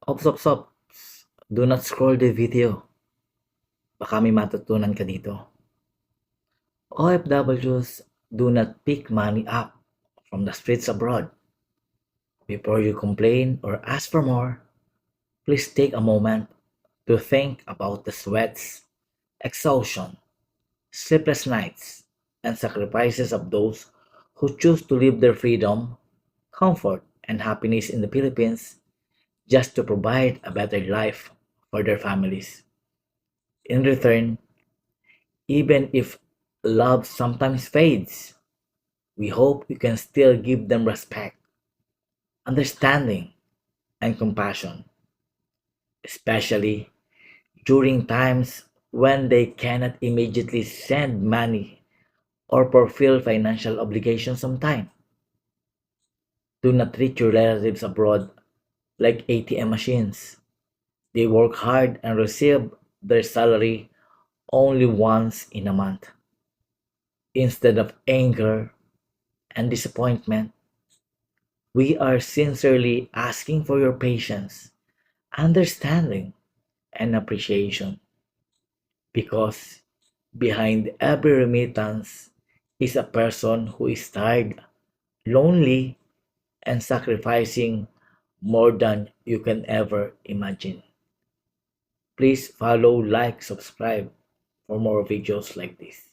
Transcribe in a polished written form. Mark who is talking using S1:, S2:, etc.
S1: Ops. Do not scroll the video. Baka may matutunan ka dito. OFWs do not pick money up from the streets abroad. Before you complain or ask for more, please take a moment to think about the sweats, exhaustion, sleepless nights, and sacrifices of those who choose to live their freedom, comfort, and happiness in the Philippines just to provide a better life for their families. In return, even if love sometimes fades, we hope you can still give them respect, understanding, and compassion, especially during times when they cannot immediately send money or fulfill financial obligations on time. Do not treat your relatives abroad like ATM machines. They work hard and receive their salary only once in a month. Instead of anger and disappointment, we are sincerely asking for your patience, understanding, and appreciation because behind every remittance is a person who is tired, lonely, and sacrificing more than you can ever imagine. Please follow, like, subscribe for more videos like this.